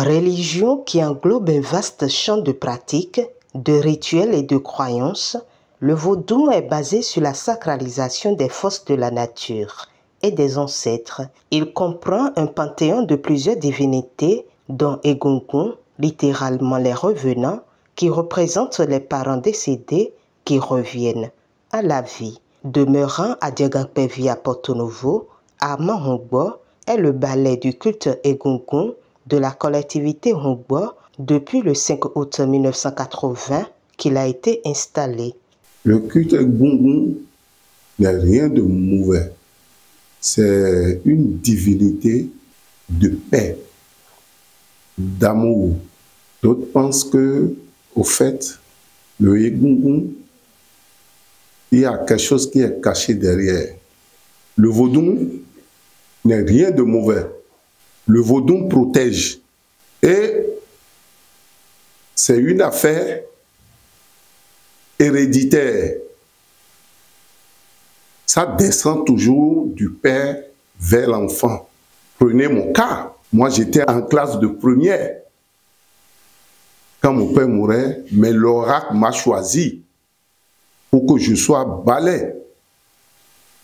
Religion qui englobe un vaste champ de pratiques, de rituels et de croyances, le vaudou est basé sur la sacralisation des forces de la nature et des ancêtres. Il comprend un panthéon de plusieurs divinités, dont Egungun, littéralement les revenants, qui représentent les parents décédés qui reviennent à la vie. Demeurant à Diagakpevi à Porto Novo, Armand Hongbo est le ballet du culte Egungun de la collectivité Hongbo depuis le 5 août 1980 qu'il a été installé. Le culte Egungun n'est rien de mauvais. C'est une divinité de paix, d'amour. D'autres pensent que, au fait, le Egungun, il y a quelque chose qui est caché derrière. Le vaudou n'est rien de mauvais. Le vaudou protège. Et c'est une affaire héréditaire. Ça descend toujours du père vers l'enfant. Prenez mon cas. Moi, j'étais en classe de première. Quand mon père mourait, mais l'oracle m'a choisi pour que je sois balai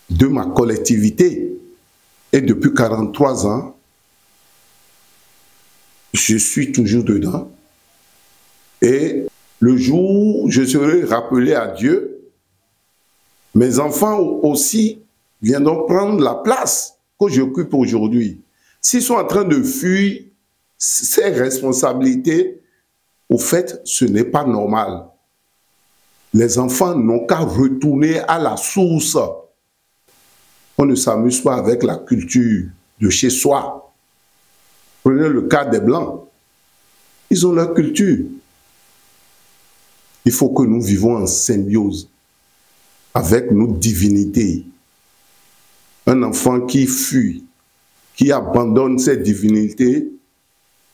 de ma collectivité. Et depuis 43 ans, je suis toujours dedans. Et le jour où je serai rappelé à Dieu, mes enfants aussi viendront prendre la place que j'occupe aujourd'hui. S'ils sont en train de fuir ces responsabilités, au fait, ce n'est pas normal. Les enfants n'ont qu'à retourner à la source. On ne s'amuse pas avec la culture de chez soi. Prenez le cas des Blancs. Ils ont leur culture. Il faut que nous vivons en symbiose avec nos divinités. Un enfant qui fuit, qui abandonne ses divinités,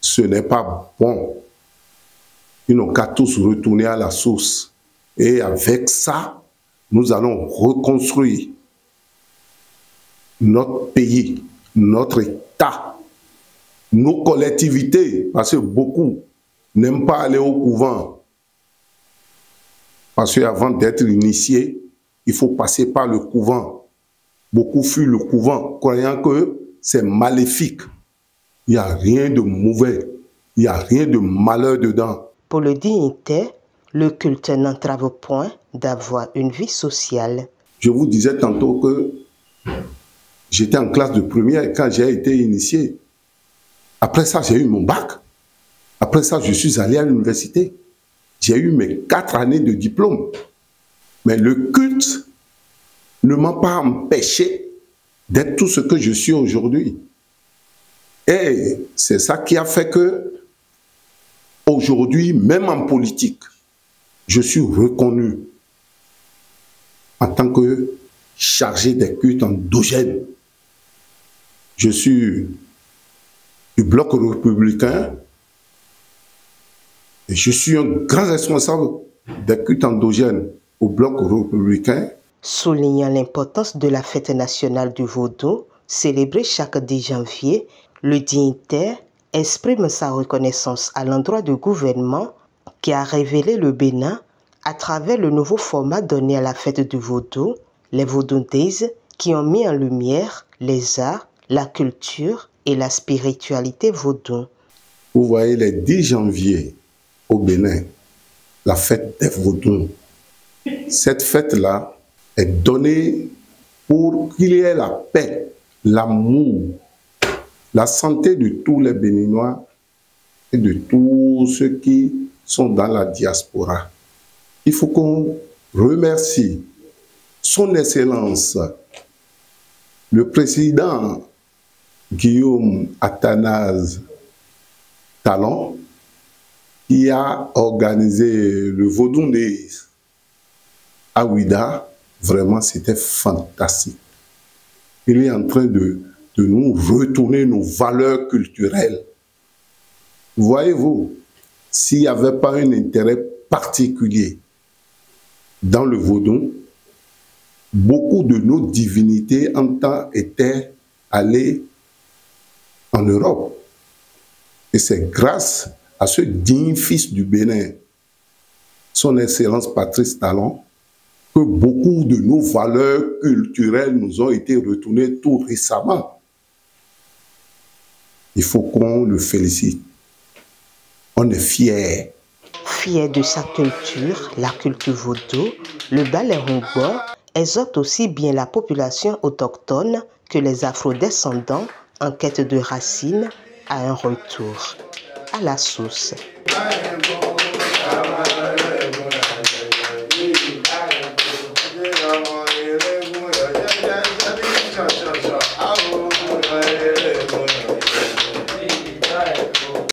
ce n'est pas bon. Ils n'ont qu'à tous retourner à la source. Et avec ça, nous allons reconstruire notre pays, notre État, nos collectivités, parce que beaucoup n'aiment pas aller au couvent. Parce qu'avant d'être initié, il faut passer par le couvent. Beaucoup fuient le couvent, croyant que c'est maléfique. Il n'y a rien de mauvais, il n'y a rien de malheur dedans. Pour le dignitaire, le culte n'entrave point d'avoir une vie sociale. Je vous disais tantôt que j'étais en classe de première quand j'ai été initié. Après ça, j'ai eu mon bac. Après ça, je suis allé à l'université. J'ai eu mes 4 années de diplôme. Mais le culte ne m'a pas empêché d'être tout ce que je suis aujourd'hui. Et c'est ça qui a fait que, aujourd'hui, même en politique, je suis reconnu en tant que chargé des cultes endogènes. Je suis du bloc républicain et je suis un grand responsable des cultes endogènes au bloc républicain. Soulignant l'importance de la fête nationale du vaudou, célébrée chaque 10 janvier, le dignitaire exprime sa reconnaissance à l'endroit du gouvernement qui a révélé le Bénin à travers le nouveau format donné à la fête du vaudou, les Vaudou Days, qui ont mis en lumière les arts, la culture et la spiritualité vaudou. Vous voyez, les 10 janvier au Bénin, la fête des vaudous. Cette fête-là est donnée pour qu'il y ait la paix, l'amour, la santé de tous les Béninois et de tous ceux qui sont dans la diaspora. Il faut qu'on remercie son Excellence, le président Guillaume Athanase Talon, qui a organisé le Vaudou Days à Ouida. Vraiment, c'était fantastique. Il est en train de nous retourner nos valeurs culturelles. Voyez-vous, s'il n'y avait pas un intérêt particulier dans le vaudou, beaucoup de nos divinités en temps étaient allées en Europe. Et c'est grâce à ce digne fils du Bénin, son Excellence Patrice Talon, que beaucoup de nos valeurs culturelles nous ont été retournées tout récemment. Il faut qu'on le félicite. On est fiers. Fier de sa culture, la culture vaudou, le ballet Hongbo exhorte aussi bien la population autochtone que les afrodescendants en quête de racines à un retour à la source.